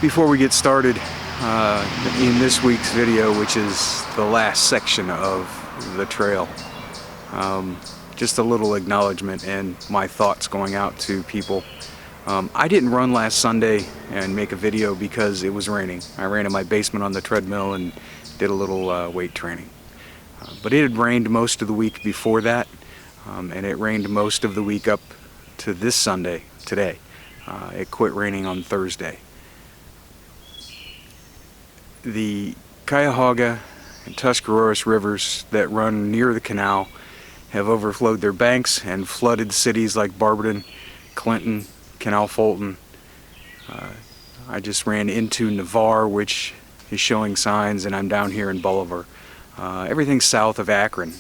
Before we get started in this week's video, which is the last section of the trail, just a little acknowledgement and my thoughts going out to people. I didn't run last Sunday and make a video because it was raining. I ran in my basement on the treadmill and did a little weight training. But it had rained most of the week before that, and it rained most of the week up to this Sunday, today. It quit raining on Thursday. The Cuyahoga and Tuscarawas rivers that run near the canal have overflowed their banks and flooded cities like Barberton, Clinton, Canal Fulton. I just ran into Navarre, which is showing signs, and I'm down here in Bolivar. Everything south of Akron,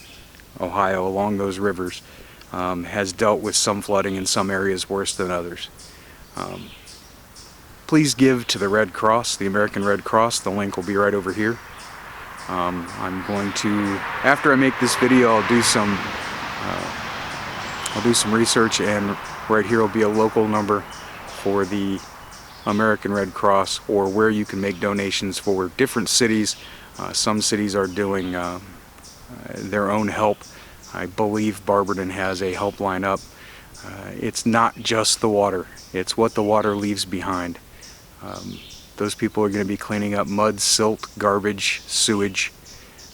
Ohio, along those rivers has dealt with some flooding in some areas worse than others. Please give to the Red Cross, the American Red Cross. The link will be right over here. I'm going to, after I make this video, I'll do some research, and right here will be a local number for the American Red Cross, or where you can make donations for different cities. Some cities are doing their own help. I believe Barberton has a helpline up. It's not just the water, it's what the water leaves behind. Those people are going to be cleaning up mud, silt, garbage, sewage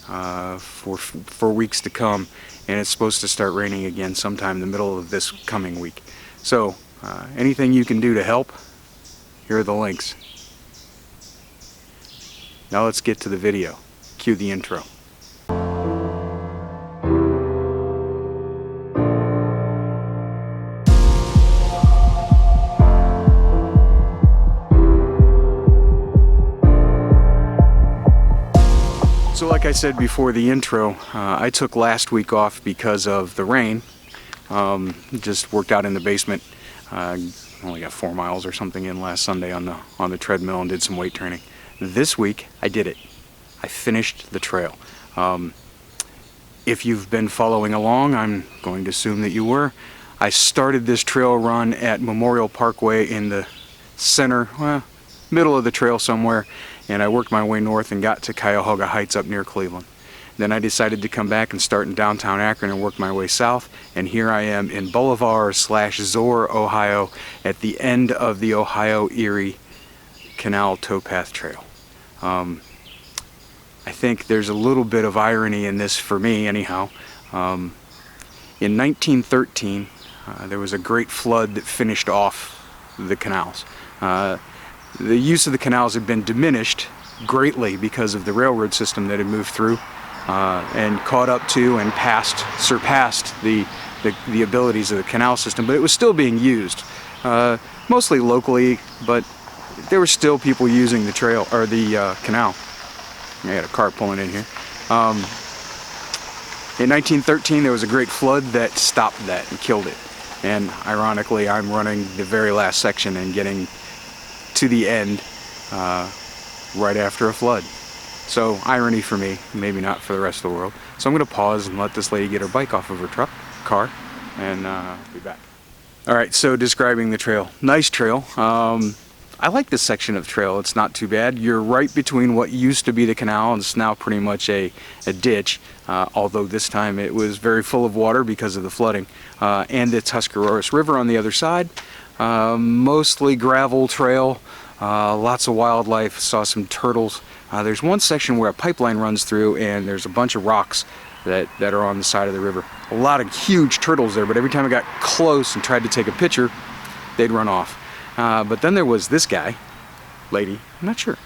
for weeks to come, and it's supposed to start raining again sometime in the middle of this coming week. So anything you can do to help, here are the links. Now let's get to the video. Cue the intro. So like I said before the intro, I took last week off because of the rain. Just worked out in the basement. Only got 4 miles or something in last Sunday on the treadmill and did some weight training. This week I did it. I finished the trail. If you've been following along, I'm going to assume that you were. I started this trail run at Memorial Parkway in the center, middle of the trail somewhere, and I worked my way north and got to Cuyahoga Heights up near Cleveland. Then I decided to come back and start in downtown Akron and work my way south, and here I am in Bolivar/Zoar, Ohio, at the end of the Ohio-Erie Canal Towpath Trail. I think there's a little bit of irony in this for me, anyhow. In 1913, there was a great flood that finished off the canals. The use of the canals had been diminished greatly because of the railroad system that had moved through and caught up to and surpassed the abilities of the canal system, but it was still being used, mostly locally, but there were still people using the trail, or the canal. I got a car pulling in here. In 1913, there was a great flood that stopped that and killed it. And ironically, I'm running the very last section and getting to the end right after a flood. So irony for me, maybe not for the rest of the world. So I'm going to pause and let this lady get her bike off of her car, and be back. All right, so describing the trail. Nice trail. I like this section of trail. It's not too bad. You're right between what used to be the canal, and it's now pretty much a ditch, although this time it was very full of water because of the flooding, and the Tuscarawas River on the other side. Mostly gravel trail, lots of wildlife, saw some turtles. There's one section where a pipeline runs through, and there's a bunch of rocks that are on the side of the river. A lot of huge turtles there, but every time I got close and tried to take a picture, they'd run off. But then there was this guy, lady, I'm not sure,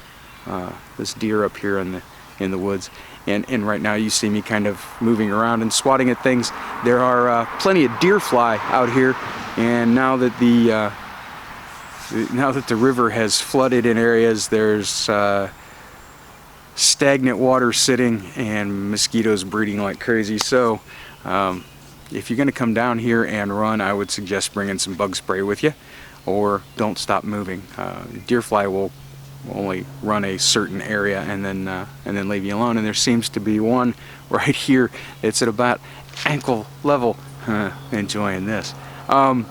this deer up here in the woods, and right now you see me kind of moving around and swatting at things. There are plenty of deer fly out here, and now that the river has flooded in areas, there's stagnant water sitting and mosquitoes breeding like crazy. So if you're going to come down here and run, I would suggest bringing some bug spray with you, or don't stop moving. Deer fly will only run a certain area and then leave you alone, and there seems to be one right here. It's at about ankle level. Enjoying this. To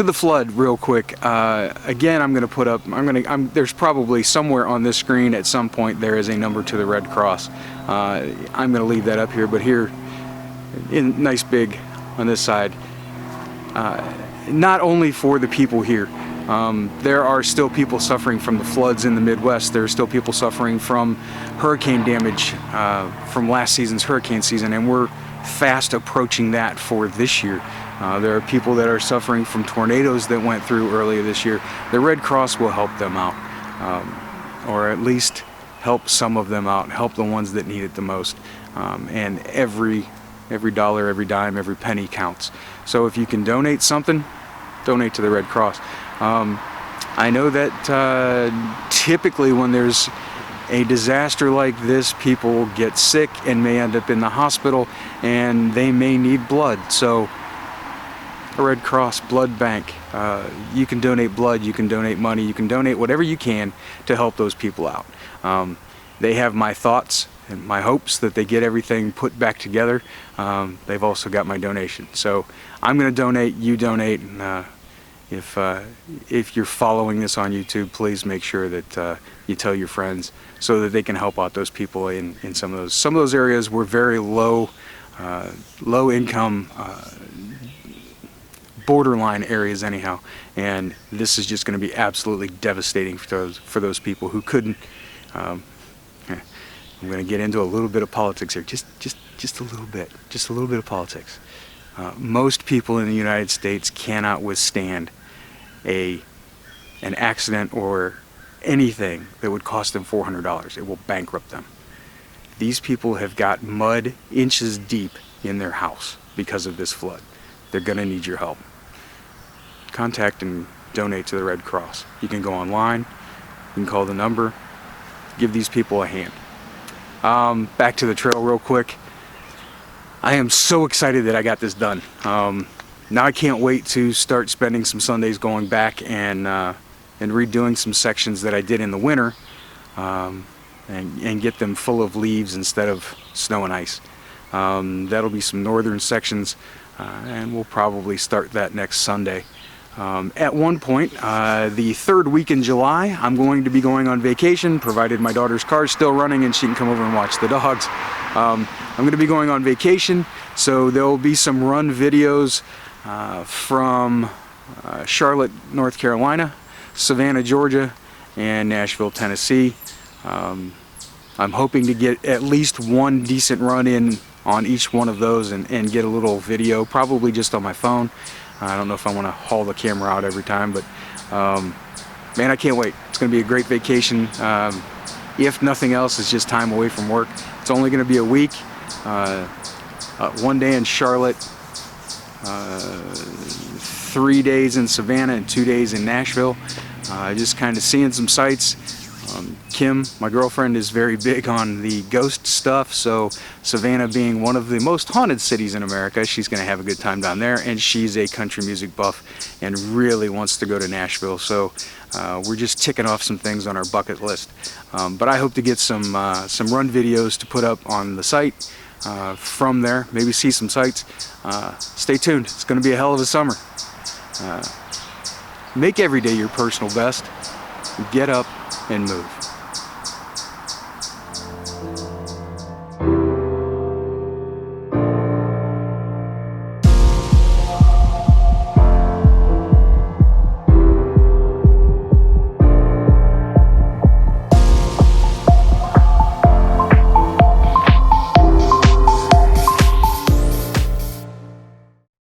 to the flood real quick. Again, I'm going to put up, there's probably somewhere on this screen at some point there is a number to the Red Cross. I'm going to leave that up here, but here in nice big on this side, not only for the people here. There are still people suffering from the floods in the Midwest. There are still people suffering from hurricane damage from last season's hurricane season, and we're fast approaching that for this year. There are people that are suffering from tornadoes that went through earlier this year. The Red Cross will help them out, or at least help some of them out, help the ones that need it the most. And every dollar, every dime, every penny counts. So if you can donate something, donate to the Red Cross. I know that typically when there's a disaster like this, people get sick and may end up in the hospital, and they may need blood. So a Red Cross blood bank, you can donate blood, you can donate money, you can donate whatever you can to help those people out. They have my thoughts and my hopes that they get everything put back together. They've also got my donation. So I'm going to donate, you donate, and if you're following this on YouTube, please make sure that you tell your friends so that they can help out those people in some of those areas were very low income, borderline areas anyhow, and this is just going to be absolutely devastating for those people who couldn't. I'm going to get into a little bit of politics here, just a little bit of politics. Most people in the United States cannot withstand an accident or anything that would cost them $400. It will bankrupt them. These people have got mud inches deep in their house because of this flood. They're going to need your help. Contact and donate to the Red Cross. You can go online, you can call the number, give these people a hand. Back to the trail real quick. I am so excited that I got this done. Now I can't wait to start spending some Sundays going back and redoing some sections that I did in the winter, and get them full of leaves instead of snow and ice. That'll be some northern sections, and we'll probably start that next Sunday. At one point, the third week in July, I'm going to be going on vacation, provided my daughter's car is still running and she can come over and watch the dogs. I'm going to be going on vacation, so there will be some run videos from Charlotte, North Carolina, Savannah, Georgia, and Nashville, Tennessee. I'm hoping to get at least one decent run in on each one of those and get a little video, probably just on my phone. I don't know if I want to haul the camera out every time, but man, I can't wait. It's going to be a great vacation. If nothing else, it's just time away from work. It's only going to be a week. 1 day in Charlotte, 3 days in Savannah, and 2 days in Nashville. Just kind of seeing some sights. Kim, my girlfriend, is very big on the ghost stuff, so Savannah being one of the most haunted cities in America, she's going to have a good time down there, and she's a country music buff and really wants to go to Nashville, so we're just ticking off some things on our bucket list. But I hope to get some run videos to put up on the site from there, maybe see some sights. Stay tuned. It's going to be a hell of a summer. Make every day your personal best. Get up and move.